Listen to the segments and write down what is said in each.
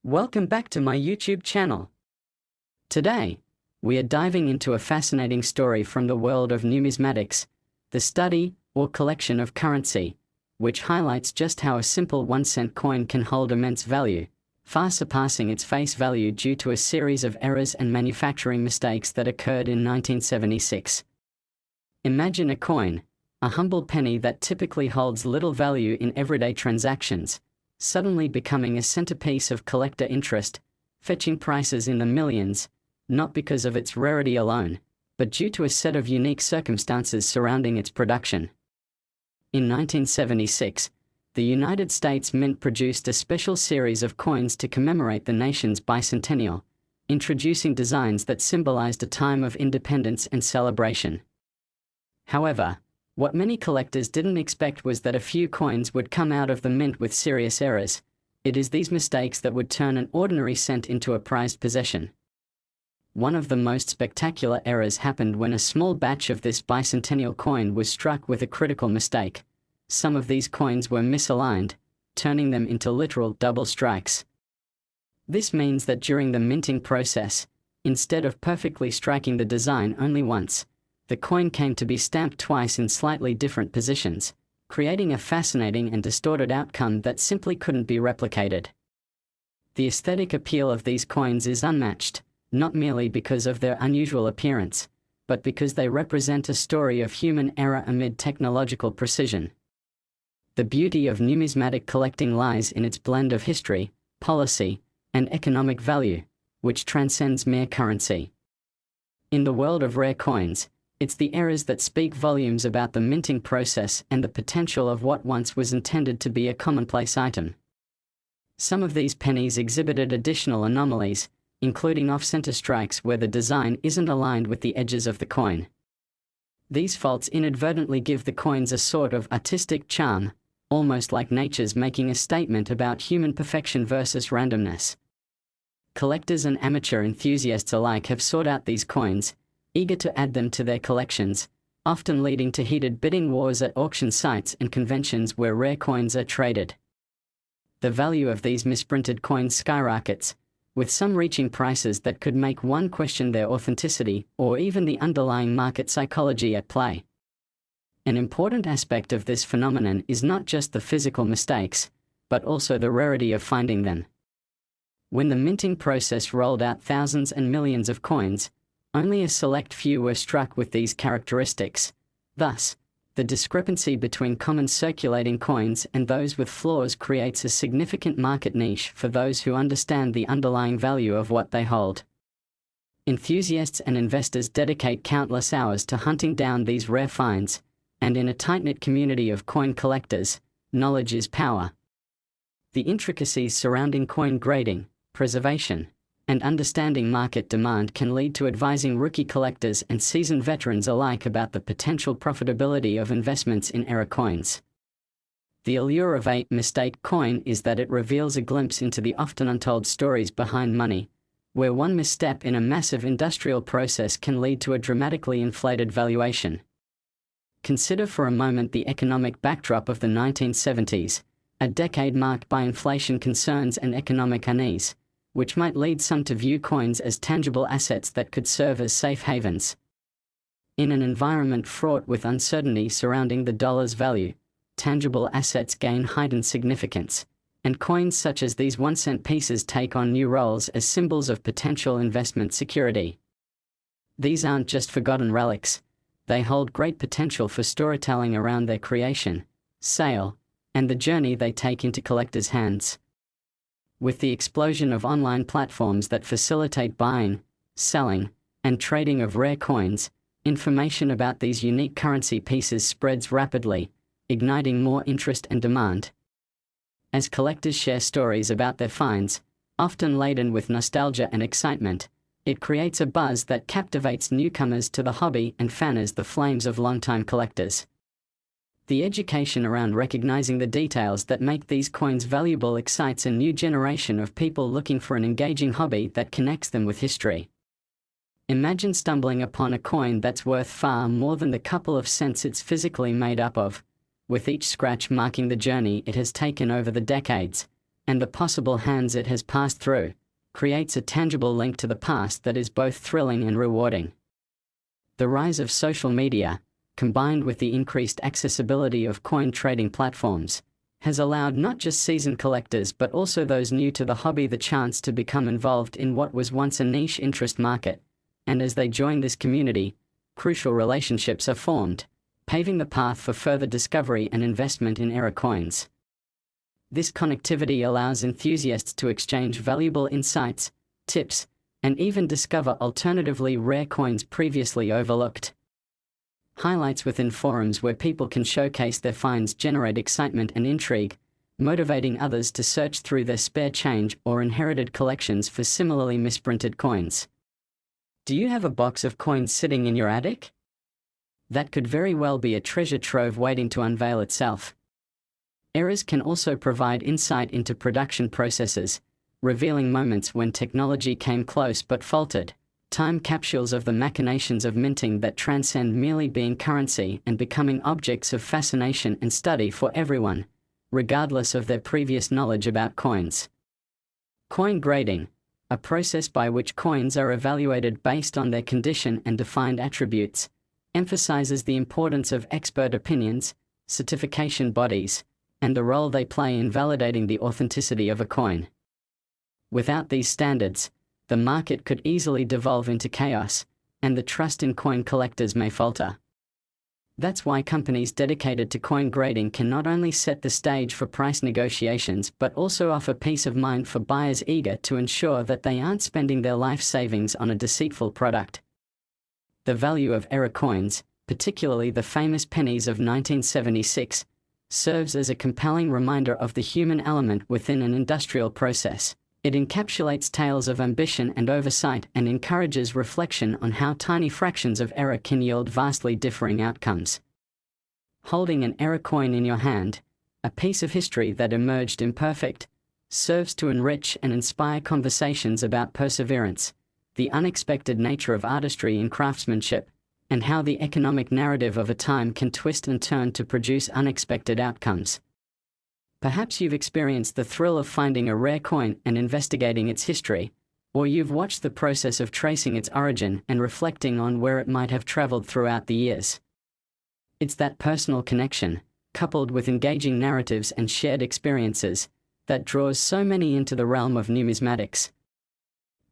Welcome back to my YouTube channel. Today, we are diving into a fascinating story from the world of numismatics, the study or collection of currency, which highlights just how a simple 1-cent coin can hold immense value, far surpassing its face value due to a series of errors and manufacturing mistakes that occurred in 1976. Imagine a coin, a humble penny that typically holds little value in everyday transactions, suddenly becoming a centerpiece of collector interest, fetching prices in the millions, not because of its rarity alone, but due to a set of unique circumstances surrounding its production. In 1976, the United States Mint produced a special series of coins to commemorate the nation's bicentennial, introducing designs that symbolized a time of independence and celebration. However, what many collectors didn't expect was that a few coins would come out of the mint with serious errors. It is these mistakes that would turn an ordinary cent into a prized possession. One of the most spectacular errors happened when a small batch of this bicentennial coin was struck with a critical mistake. Some of these coins were misaligned, turning them into literal double strikes. This means that during the minting process, instead of perfectly striking the design only once, the coin came to be stamped twice in slightly different positions, creating a fascinating and distorted outcome that simply couldn't be replicated. The aesthetic appeal of these coins is unmatched, not merely because of their unusual appearance, but because they represent a story of human error amid technological precision. The beauty of numismatic collecting lies in its blend of history, policy, and economic value, which transcends mere currency. In the world of rare coins, it's the errors that speak volumes about the minting process and the potential of what once was intended to be a commonplace item. Some of these pennies exhibited additional anomalies, including off-center strikes where the design isn't aligned with the edges of the coin. These faults inadvertently give the coins a sort of artistic charm, almost like nature's making a statement about human perfection versus randomness. Collectors and amateur enthusiasts alike have sought out these coins, eager to add them to their collections, often leading to heated bidding wars at auction sites and conventions where rare coins are traded. The value of these misprinted coins skyrockets, with some reaching prices that could make one question their authenticity or even the underlying market psychology at play. An important aspect of this phenomenon is not just the physical mistakes, but also the rarity of finding them. When the minting process rolled out thousands and millions of coins, only a select few were struck with these characteristics. Thus, the discrepancy between common circulating coins and those with flaws creates a significant market niche for those who understand the underlying value of what they hold. Enthusiasts and investors dedicate countless hours to hunting down these rare finds, and in a tight-knit community of coin collectors, knowledge is power. The intricacies surrounding coin grading, preservation, and understanding market demand can lead to advising rookie collectors and seasoned veterans alike about the potential profitability of investments in error coins. The allure of a mistake coin is that it reveals a glimpse into the often untold stories behind money, where one misstep in a massive industrial process can lead to a dramatically inflated valuation. Consider for a moment the economic backdrop of the 1970s, a decade marked by inflation concerns and economic unease, which might lead some to view coins as tangible assets that could serve as safe havens. In an environment fraught with uncertainty surrounding the dollar's value, tangible assets gain heightened significance, and coins such as these 1-cent pieces take on new roles as symbols of potential investment security. These aren't just forgotten relics, they hold great potential for storytelling around their creation, sale, and the journey they take into collectors' hands. With the explosion of online platforms that facilitate buying, selling, and trading of rare coins, information about these unique currency pieces spreads rapidly, igniting more interest and demand. As collectors share stories about their finds, often laden with nostalgia and excitement, it creates a buzz that captivates newcomers to the hobby and fans the flames of longtime collectors. The education around recognizing the details that make these coins valuable excites a new generation of people looking for an engaging hobby that connects them with history. Imagine stumbling upon a coin that's worth far more than the couple of cents it's physically made up of, with each scratch marking the journey it has taken over the decades, and the possible hands it has passed through, creates a tangible link to the past that is both thrilling and rewarding. The rise of social media, combined with the increased accessibility of coin trading platforms, has allowed not just seasoned collectors but also those new to the hobby the chance to become involved in what was once a niche interest market, and as they join this community, crucial relationships are formed, paving the path for further discovery and investment in era coins. This connectivity allows enthusiasts to exchange valuable insights, tips, and even discover alternatively rare coins previously overlooked. Highlights within forums where people can showcase their finds generate excitement and intrigue, motivating others to search through their spare change or inherited collections for similarly misprinted coins. Do you have a box of coins sitting in your attic? That could very well be a treasure trove waiting to unveil itself. Eras can also provide insight into production processes, revealing moments when technology came close but faltered, time capsules of the machinations of minting that transcend merely being currency and becoming objects of fascination and study for everyone, regardless of their previous knowledge about coins. Coin grading, a process by which coins are evaluated based on their condition and defined attributes, emphasizes the importance of expert opinions, certification bodies, and the role they play in validating the authenticity of a coin. Without these standards, the market could easily devolve into chaos, and the trust in coin collectors may falter. That's why companies dedicated to coin grading can not only set the stage for price negotiations but also offer peace of mind for buyers eager to ensure that they aren't spending their life savings on a deceitful product. The value of era coins, particularly the famous pennies of 1976, serves as a compelling reminder of the human element within an industrial process. It encapsulates tales of ambition and oversight and encourages reflection on how tiny fractions of error can yield vastly differing outcomes. Holding an error coin in your hand, a piece of history that emerged imperfect, serves to enrich and inspire conversations about perseverance, the unexpected nature of artistry in craftsmanship, and how the economic narrative of a time can twist and turn to produce unexpected outcomes. Perhaps you've experienced the thrill of finding a rare coin and investigating its history, or you've watched the process of tracing its origin and reflecting on where it might have traveled throughout the years. It's that personal connection, coupled with engaging narratives and shared experiences, that draws so many into the realm of numismatics.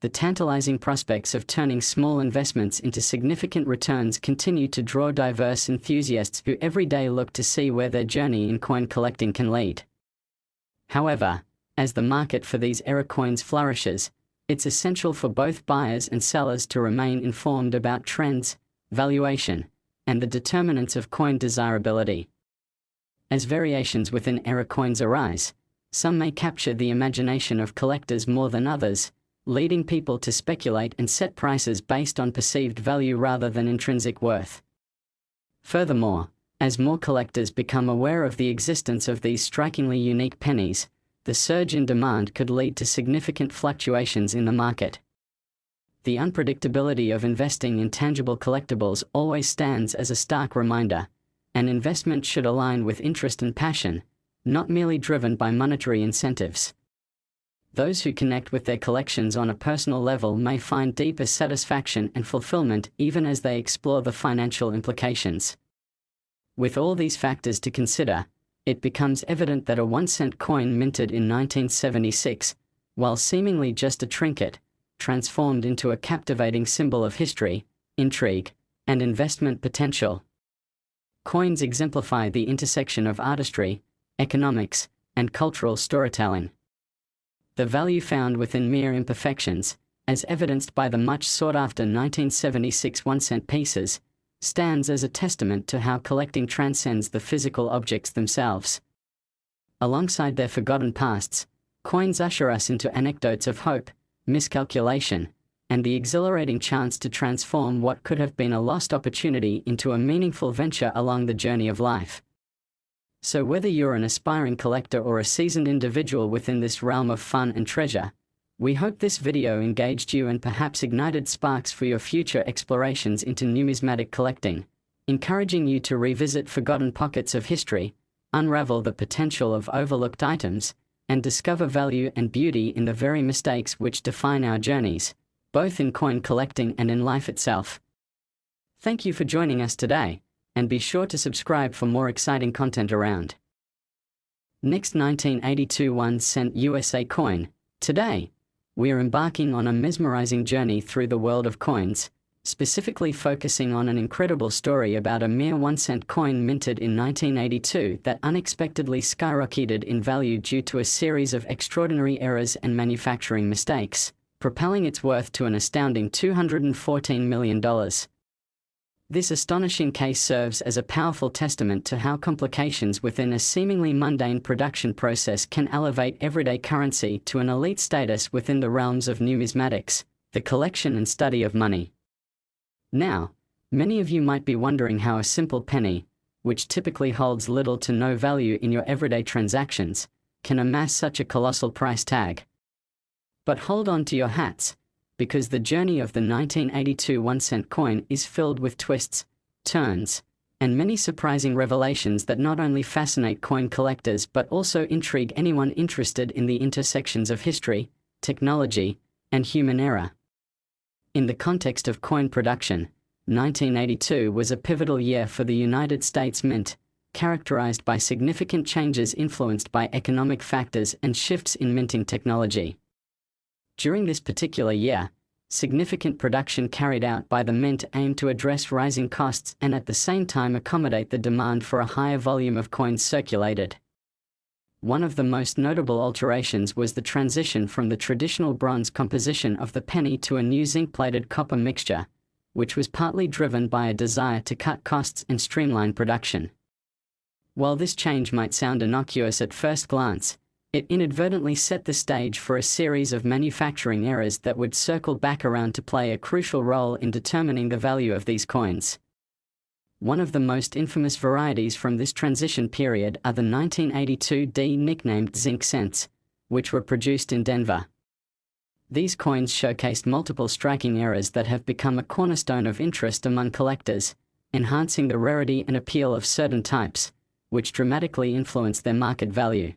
The tantalizing prospects of turning small investments into significant returns continue to draw diverse enthusiasts who every day look to see where their journey in coin collecting can lead. However, as the market for these era coins flourishes, it's essential for both buyers and sellers to remain informed about trends, valuation, and the determinants of coin desirability. As variations within era coins arise, some may capture the imagination of collectors more than others, leading people to speculate and set prices based on perceived value rather than intrinsic worth. Furthermore, as more collectors become aware of the existence of these strikingly unique pennies, the surge in demand could lead to significant fluctuations in the market. The unpredictability of investing in tangible collectibles always stands as a stark reminder. An investment should align with interest and passion, not merely driven by monetary incentives. Those who connect with their collections on a personal level may find deeper satisfaction and fulfillment even as they explore the financial implications. With all these factors to consider, it becomes evident that a 1-cent coin minted in 1976, while seemingly just a trinket, transformed into a captivating symbol of history, intrigue, and investment potential. Coins exemplify the intersection of artistry, economics, and cultural storytelling. The value found within mere imperfections, as evidenced by the much sought-after 1976 1-cent pieces, stands as a testament to how collecting transcends the physical objects themselves. Alongside their forgotten pasts, coins usher us into anecdotes of hope, miscalculation, and the exhilarating chance to transform what could have been a lost opportunity into a meaningful venture along the journey of life. So whether you're an aspiring collector or a seasoned individual within this realm of fun and treasure, we hope this video engaged you and perhaps ignited sparks for your future explorations into numismatic collecting, encouraging you to revisit forgotten pockets of history, unravel the potential of overlooked items, and discover value and beauty in the very mistakes which define our journeys, both in coin collecting and in life itself. Thank you for joining us today, and be sure to subscribe for more exciting content around. Next, 1982 1-cent USA coin. Today, we are embarking on a mesmerizing journey through the world of coins, specifically focusing on an incredible story about a mere 1-cent coin minted in 1982 that unexpectedly skyrocketed in value due to a series of extraordinary errors and manufacturing mistakes, propelling its worth to an astounding $214 million. This astonishing case serves as a powerful testament to how complications within a seemingly mundane production process can elevate everyday currency to an elite status within the realms of numismatics, the collection and study of money. Now, many of you might be wondering how a simple penny, which typically holds little to no value in your everyday transactions, can amass such a colossal price tag. But hold on to your hats, because the journey of the 1982 1-cent coin is filled with twists, turns, and many surprising revelations that not only fascinate coin collectors but also intrigue anyone interested in the intersections of history, technology, and human error. In the context of coin production, 1982 was a pivotal year for the United States Mint, characterized by significant changes influenced by economic factors and shifts in minting technology. During this particular year, significant production carried out by the Mint aimed to address rising costs and at the same time accommodate the demand for a higher volume of coins circulated. One of the most notable alterations was the transition from the traditional bronze composition of the penny to a new zinc-plated copper mixture, which was partly driven by a desire to cut costs and streamline production. While this change might sound innocuous at first glance, it inadvertently set the stage for a series of manufacturing errors that would circle back around to play a crucial role in determining the value of these coins. One of the most infamous varieties from this transition period are the 1982 D nicknamed zinc cents, which were produced in Denver. These coins showcased multiple striking errors that have become a cornerstone of interest among collectors, enhancing the rarity and appeal of certain types, which dramatically influence their market value.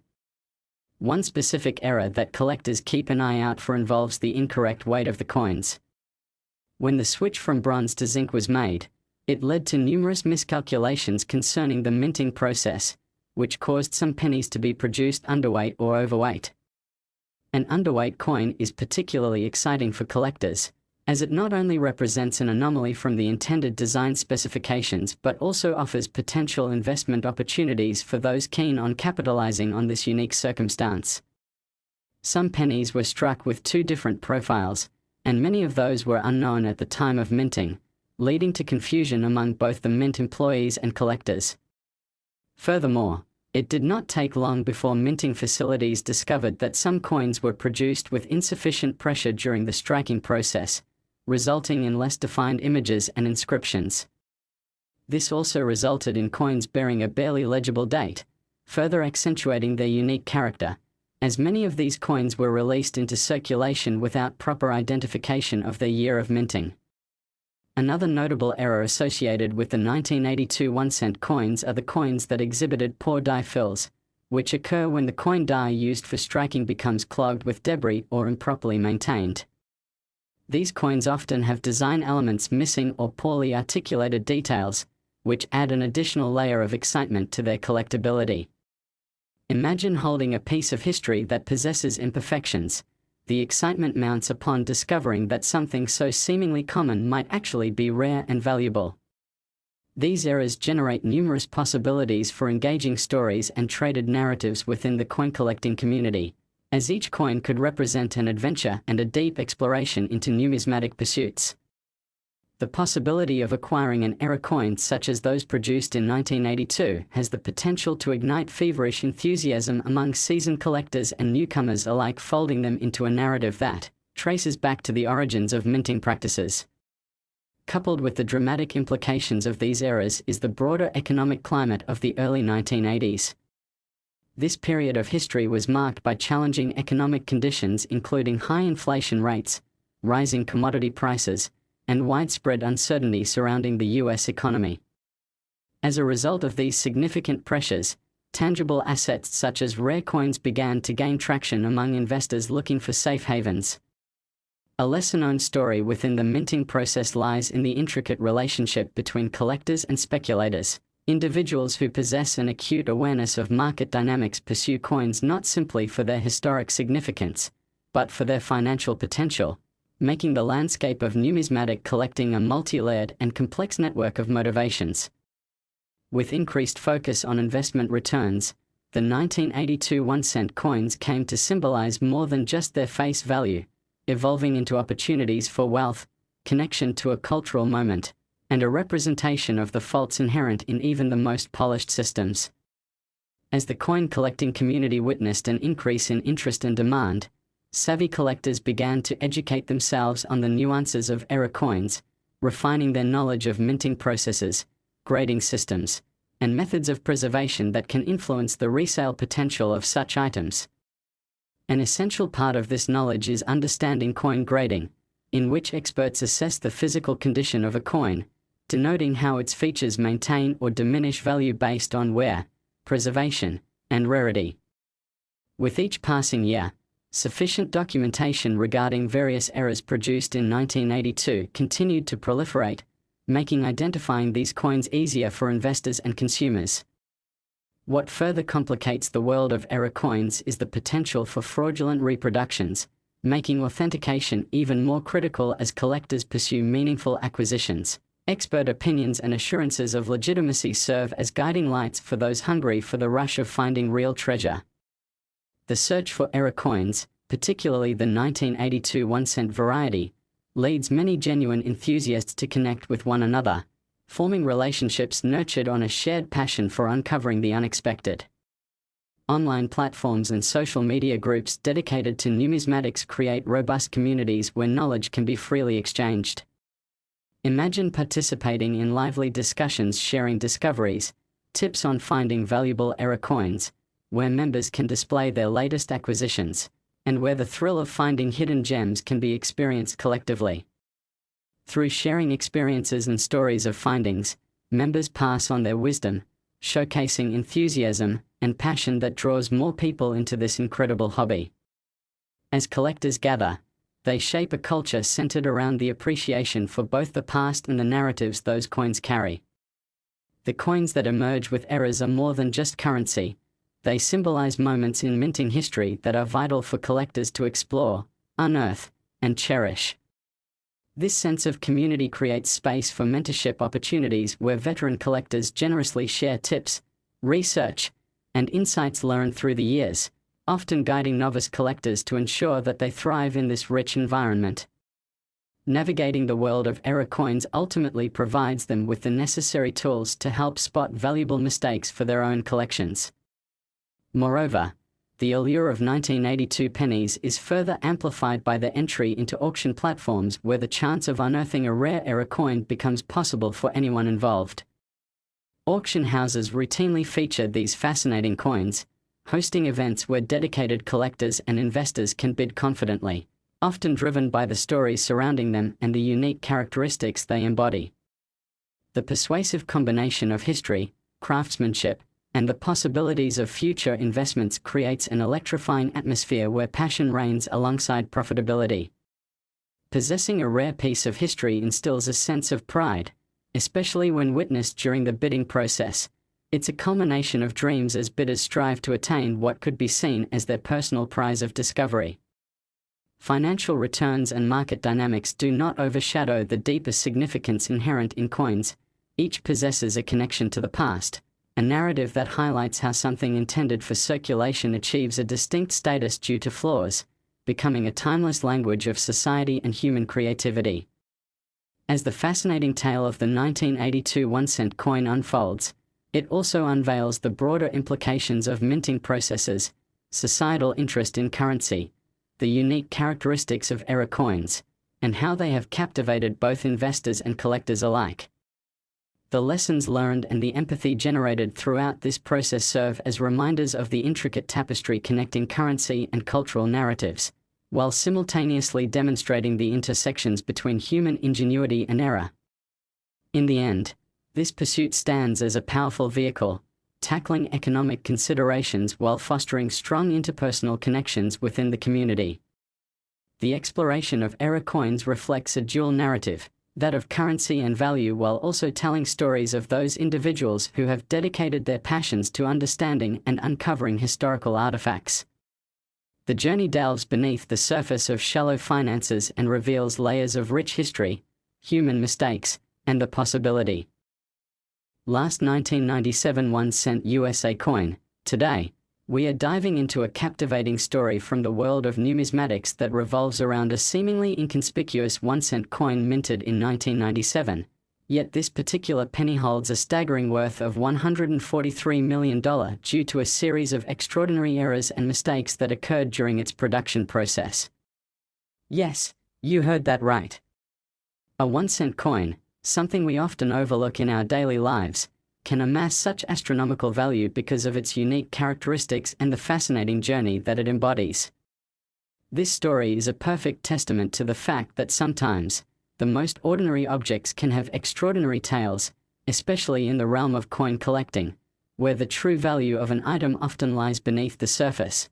One specific error that collectors keep an eye out for involves the incorrect weight of the coins. When the switch from bronze to zinc was made, it led to numerous miscalculations concerning the minting process, which caused some pennies to be produced underweight or overweight. An underweight coin is particularly exciting for collectors, as it not only represents an anomaly from the intended design specifications but also offers potential investment opportunities for those keen on capitalizing on this unique circumstance. Some pennies were struck with two different profiles, and many of those were unknown at the time of minting, leading to confusion among both the mint employees and collectors. Furthermore, it did not take long before minting facilities discovered that some coins were produced with insufficient pressure during the striking process, resulting in less defined images and inscriptions. This also resulted in coins bearing a barely legible date, further accentuating their unique character, as many of these coins were released into circulation without proper identification of their year of minting. Another notable error associated with the 1982 1-cent coins are the coins that exhibited poor die fills, which occur when the coin die used for striking becomes clogged with debris or improperly maintained. These coins often have design elements missing or poorly articulated details, which add an additional layer of excitement to their collectability. Imagine holding a piece of history that possesses imperfections. The excitement mounts upon discovering that something so seemingly common might actually be rare and valuable. These errors generate numerous possibilities for engaging stories and traded narratives within the coin collecting community, as each coin could represent an adventure and a deep exploration into numismatic pursuits. The possibility of acquiring an error coin such as those produced in 1982 has the potential to ignite feverish enthusiasm among seasoned collectors and newcomers alike, folding them into a narrative that traces back to the origins of minting practices. Coupled with the dramatic implications of these errors is the broader economic climate of the early 1980s. This period of history was marked by challenging economic conditions including high inflation rates, rising commodity prices, and widespread uncertainty surrounding the U.S. economy. As a result of these significant pressures, tangible assets such as rare coins began to gain traction among investors looking for safe havens. A lesser-known story within the minting process lies in the intricate relationship between collectors and speculators. Individuals who possess an acute awareness of market dynamics pursue coins not simply for their historic significance, but for their financial potential, making the landscape of numismatic collecting a multi-layered and complex network of motivations. With increased focus on investment returns, the 1982 1-cent coins came to symbolize more than just their face value, evolving into opportunities for wealth, connection to a cultural moment, and a representation of the faults inherent in even the most polished systems. As the coin collecting community witnessed an increase in interest and demand, savvy collectors began to educate themselves on the nuances of error coins, refining their knowledge of minting processes, grading systems, and methods of preservation that can influence the resale potential of such items. An essential part of this knowledge is understanding coin grading, in which experts assess the physical condition of a coin, denoting how its features maintain or diminish value based on wear, preservation, and rarity. With each passing year, sufficient documentation regarding various errors produced in 1982 continued to proliferate, making identifying these coins easier for investors and consumers. What further complicates the world of error coins is the potential for fraudulent reproductions, making authentication even more critical as collectors pursue meaningful acquisitions. Expert opinions and assurances of legitimacy serve as guiding lights for those hungry for the rush of finding real treasure. The search for error coins, particularly the 1982 1-cent variety, leads many genuine enthusiasts to connect with one another, forming relationships nurtured on a shared passion for uncovering the unexpected. Online platforms and social media groups dedicated to numismatics create robust communities where knowledge can be freely exchanged. Imagine participating in lively discussions sharing discoveries, tips on finding valuable error coins, where members can display their latest acquisitions, and where the thrill of finding hidden gems can be experienced collectively. Through sharing experiences and stories of findings, members pass on their wisdom, showcasing enthusiasm and passion that draws more people into this incredible hobby. As collectors gather, they shape a culture centered around the appreciation for both the past and the narratives those coins carry. The coins that emerge with errors are more than just currency. They symbolize moments in minting history that are vital for collectors to explore, unearth, and cherish. This sense of community creates space for mentorship opportunities where veteran collectors generously share tips, research, and insights learned through the years, often guiding novice collectors to ensure that they thrive in this rich environment. Navigating the world of error coins ultimately provides them with the necessary tools to help spot valuable mistakes for their own collections. Moreover, the allure of 1982 pennies is further amplified by their entry into auction platforms where the chance of unearthing a rare error coin becomes possible for anyone involved. Auction houses routinely feature these fascinating coins, hosting events where dedicated collectors and investors can bid confidently, often driven by the stories surrounding them and the unique characteristics they embody. The persuasive combination of history, craftsmanship, and the possibilities of future investments creates an electrifying atmosphere where passion reigns alongside profitability. Possessing a rare piece of history instills a sense of pride, especially when witnessed during the bidding process. It's a culmination of dreams as bidders strive to attain what could be seen as their personal prize of discovery. Financial returns and market dynamics do not overshadow the deeper significance inherent in coins. Each possesses a connection to the past, a narrative that highlights how something intended for circulation achieves a distinct status due to flaws, becoming a timeless language of society and human creativity. As the fascinating tale of the 1982 1-cent coin unfolds, it also unveils the broader implications of minting processes, societal interest in currency, the unique characteristics of error coins, and how they have captivated both investors and collectors alike. The lessons learned and the empathy generated throughout this process serve as reminders of the intricate tapestry connecting currency and cultural narratives, while simultaneously demonstrating the intersections between human ingenuity and error. In the end, this pursuit stands as a powerful vehicle, tackling economic considerations while fostering strong interpersonal connections within the community. The exploration of era coins reflects a dual narrative, that of currency and value, while also telling stories of those individuals who have dedicated their passions to understanding and uncovering historical artifacts. The journey delves beneath the surface of shallow finances and reveals layers of rich history, human mistakes, and the possibility. Last 1997 1-cent USA coin. Today, we are diving into a captivating story from the world of numismatics that revolves around a seemingly inconspicuous 1-cent coin minted in 1997. Yet this particular penny holds a staggering worth of $143 million due to a series of extraordinary errors and mistakes that occurred during its production process. Yes, you heard that right. A 1-cent coin, something we often overlook in our daily lives, can amass such astronomical value because of its unique characteristics and the fascinating journey that it embodies. This story is a perfect testament to the fact that sometimes, the most ordinary objects can have extraordinary tales, especially in the realm of coin collecting, where the true value of an item often lies beneath the surface.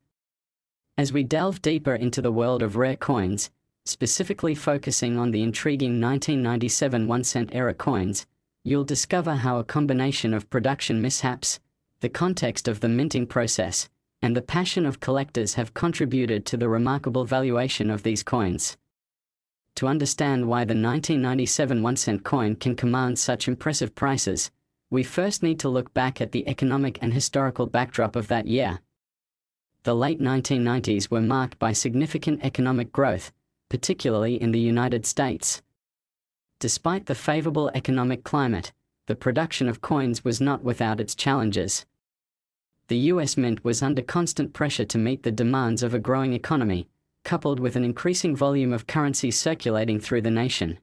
As we delve deeper into the world of rare coins, specifically focusing on the intriguing 1997 1-cent era coins, you'll discover how a combination of production mishaps, the context of the minting process, and the passion of collectors have contributed to the remarkable valuation of these coins. To understand why the 1997 1-cent coin can command such impressive prices, we first need to look back at the economic and historical backdrop of that year. The late 1990s were marked by significant economic growth, particularly in the United States. Despite the favorable economic climate, the production of coins was not without its challenges. The US Mint was under constant pressure to meet the demands of a growing economy, coupled with an increasing volume of currency circulating through the nation.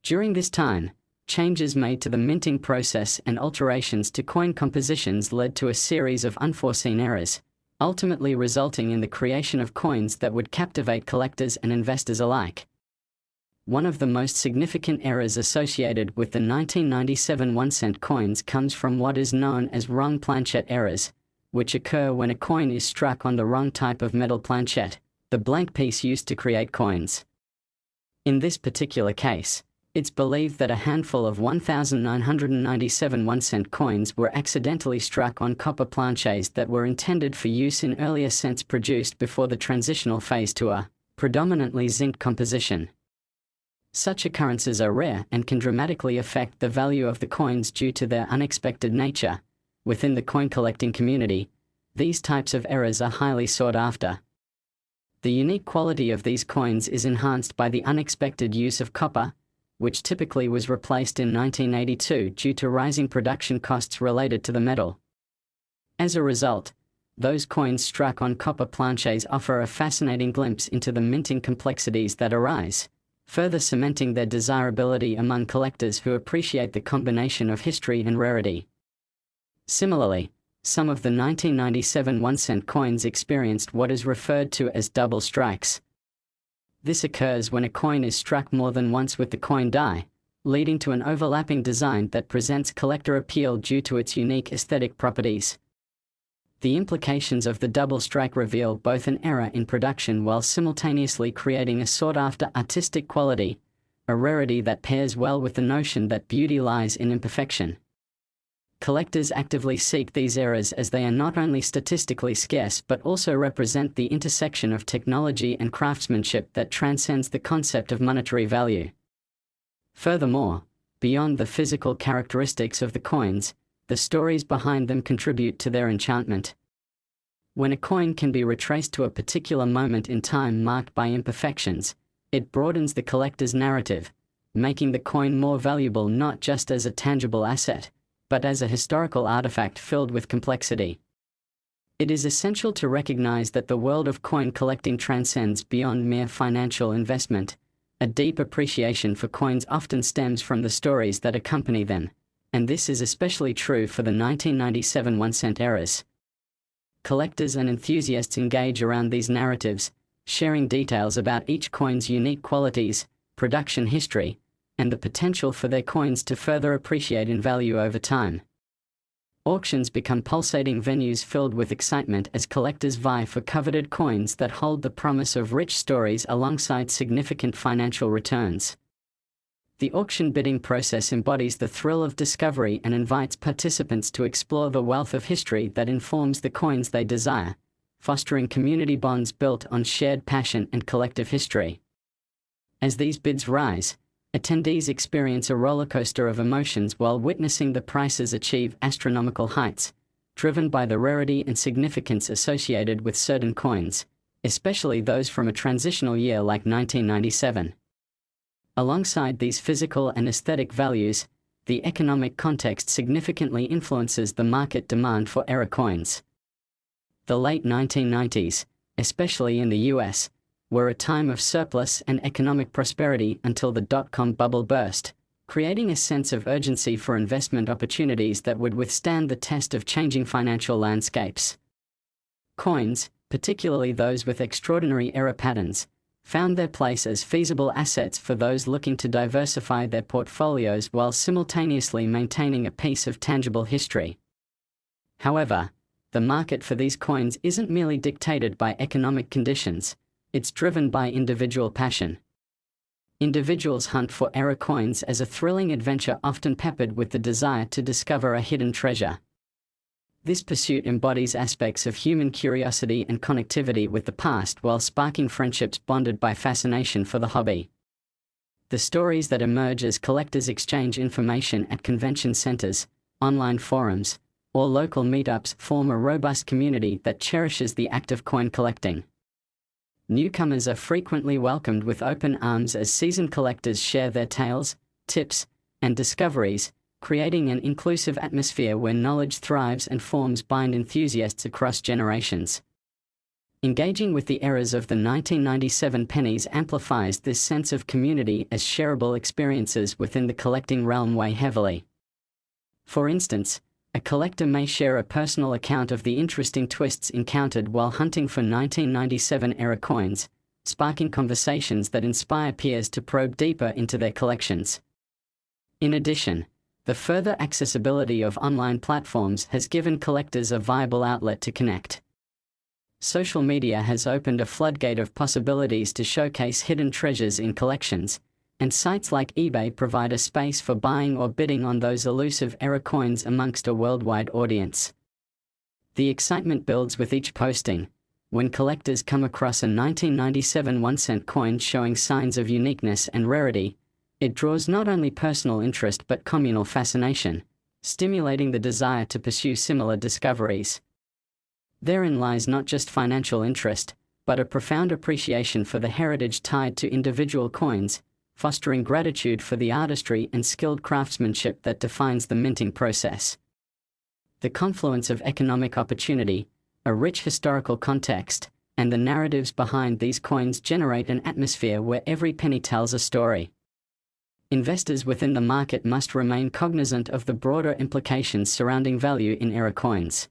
During this time, changes made to the minting process and alterations to coin compositions led to a series of unforeseen errors, ultimately resulting in the creation of coins that would captivate collectors and investors alike. One of the most significant errors associated with the 1997 1-cent coins comes from what is known as wrong planchet errors, which occur when a coin is struck on the wrong type of metal planchet, the blank piece used to create coins. In this particular case, it's believed that a handful of 1,997 1-cent coins were accidentally struck on copper planchets that were intended for use in earlier cents produced before the transitional phase to a predominantly zinc composition. Such occurrences are rare and can dramatically affect the value of the coins due to their unexpected nature. Within the coin collecting community, these types of errors are highly sought after. The unique quality of these coins is enhanced by the unexpected use of copper, which typically was replaced in 1982 due to rising production costs related to the metal. As a result, those coins struck on copper planchets offer a fascinating glimpse into the minting complexities that arise, further cementing their desirability among collectors who appreciate the combination of history and rarity. Similarly, some of the 1997 1-cent coins experienced what is referred to as double strikes. This occurs when a coin is struck more than once with the coin die, leading to an overlapping design that presents collector appeal due to its unique aesthetic properties. The implications of the double strike reveal both an error in production while simultaneously creating a sought-after artistic quality, a rarity that pairs well with the notion that beauty lies in imperfection. Collectors actively seek these errors as they are not only statistically scarce but also represent the intersection of technology and craftsmanship that transcends the concept of monetary value. Furthermore, beyond the physical characteristics of the coins, the stories behind them contribute to their enchantment. When a coin can be retraced to a particular moment in time marked by imperfections, it broadens the collector's narrative, making the coin more valuable not just as a tangible asset, but as a historical artifact filled with complexity. It is essential to recognize that the world of coin collecting transcends beyond mere financial investment. A deep appreciation for coins often stems from the stories that accompany them, and this is especially true for the 1997 1-cent errors. Collectors and enthusiasts engage around these narratives, sharing details about each coin's unique qualities, production history, and the potential for their coins to further appreciate in value over time. Auctions become pulsating venues filled with excitement as collectors vie for coveted coins that hold the promise of rich stories alongside significant financial returns. The auction bidding process embodies the thrill of discovery and invites participants to explore the wealth of history that informs the coins they desire, fostering community bonds built on shared passion and collective history. As these bids rise, attendees experience a rollercoaster of emotions while witnessing the prices achieve astronomical heights, driven by the rarity and significance associated with certain coins, especially those from a transitional year like 1997. Alongside these physical and aesthetic values, the economic context significantly influences the market demand for era coins. The late 1990s, especially in the US, were a time of surplus and economic prosperity until the dot-com bubble burst, creating a sense of urgency for investment opportunities that would withstand the test of changing financial landscapes. Coins, particularly those with extraordinary era patterns, found their place as feasible assets for those looking to diversify their portfolios while simultaneously maintaining a piece of tangible history. However, the market for these coins isn't merely dictated by economic conditions, it's driven by individual passion. Individuals hunt for era coins as a thrilling adventure often peppered with the desire to discover a hidden treasure. This pursuit embodies aspects of human curiosity and connectivity with the past while sparking friendships bonded by fascination for the hobby. The stories that emerge as collectors exchange information at convention centers, online forums, or local meetups form a robust community that cherishes the act of coin collecting. Newcomers are frequently welcomed with open arms as seasoned collectors share their tales, tips, and discoveries, creating an inclusive atmosphere where knowledge thrives and forms bind enthusiasts across generations. Engaging with the eras of the 1997 pennies amplifies this sense of community as shareable experiences within the collecting realm weigh heavily. For instance, a collector may share a personal account of the interesting twists encountered while hunting for 1997-era coins, sparking conversations that inspire peers to probe deeper into their collections. In addition, the further accessibility of online platforms has given collectors a viable outlet to connect. Social media has opened a floodgate of possibilities to showcase hidden treasures in collections, and sites like eBay provide a space for buying or bidding on those elusive era coins amongst a worldwide audience. The excitement builds with each posting. When collectors come across a 1997 1-cent coin showing signs of uniqueness and rarity, it draws not only personal interest but communal fascination, stimulating the desire to pursue similar discoveries. Therein lies not just financial interest, but a profound appreciation for the heritage tied to individual coins, fostering gratitude for the artistry and skilled craftsmanship that defines the minting process. The confluence of economic opportunity, a rich historical context, and the narratives behind these coins generate an atmosphere where every penny tells a story. Investors within the market must remain cognizant of the broader implications surrounding value in era coins.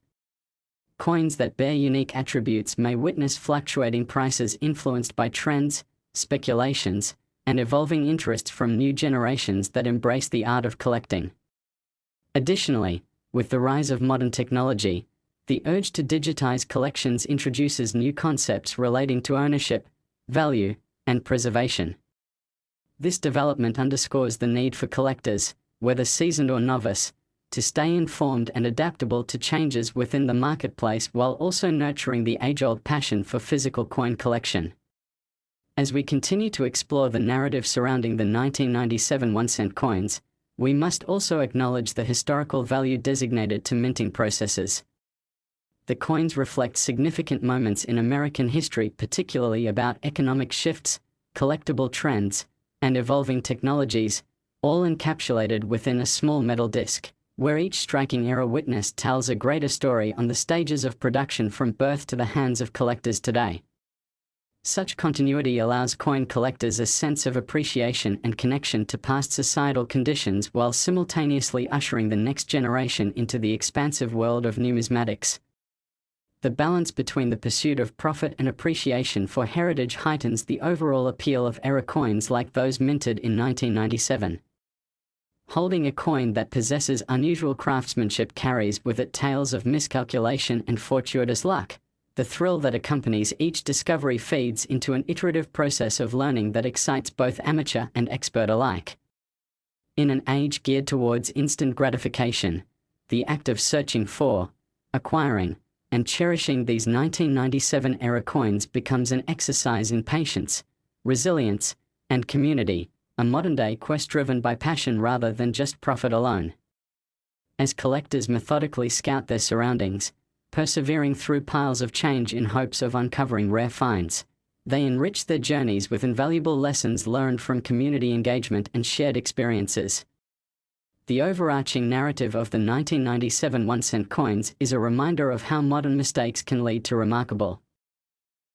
Coins that bear unique attributes may witness fluctuating prices influenced by trends, speculations, and evolving interests from new generations that embrace the art of collecting. Additionally, with the rise of modern technology, the urge to digitize collections introduces new concepts relating to ownership, value, and preservation. This development underscores the need for collectors, whether seasoned or novice, to stay informed and adaptable to changes within the marketplace while also nurturing the age-old passion for physical coin collection. As we continue to explore the narrative surrounding the 1997 1-cent coins, we must also acknowledge the historical value designated to minting processes. The coins reflect significant moments in American history, particularly about economic shifts, collectible trends, and evolving technologies, all encapsulated within a small metal disc, where each striking era witness tells a greater story on the stages of production from birth to the hands of collectors today. Such continuity allows coin collectors a sense of appreciation and connection to past societal conditions while simultaneously ushering the next generation into the expansive world of numismatics. The balance between the pursuit of profit and appreciation for heritage heightens the overall appeal of era coins like those minted in 1997. Holding a coin that possesses unusual craftsmanship carries with it tales of miscalculation and fortuitous luck. The thrill that accompanies each discovery feeds into an iterative process of learning that excites both amateur and expert alike. In an age geared towards instant gratification, the act of searching for, acquiring, and cherishing these 1997-era coins becomes an exercise in patience, resilience, and community, a modern-day quest driven by passion rather than just profit alone. As collectors methodically scout their surroundings, persevering through piles of change in hopes of uncovering rare finds, they enrich their journeys with invaluable lessons learned from community engagement and shared experiences. The overarching narrative of the 1997 1-cent coins is a reminder of how modern mistakes can lead to remarkable,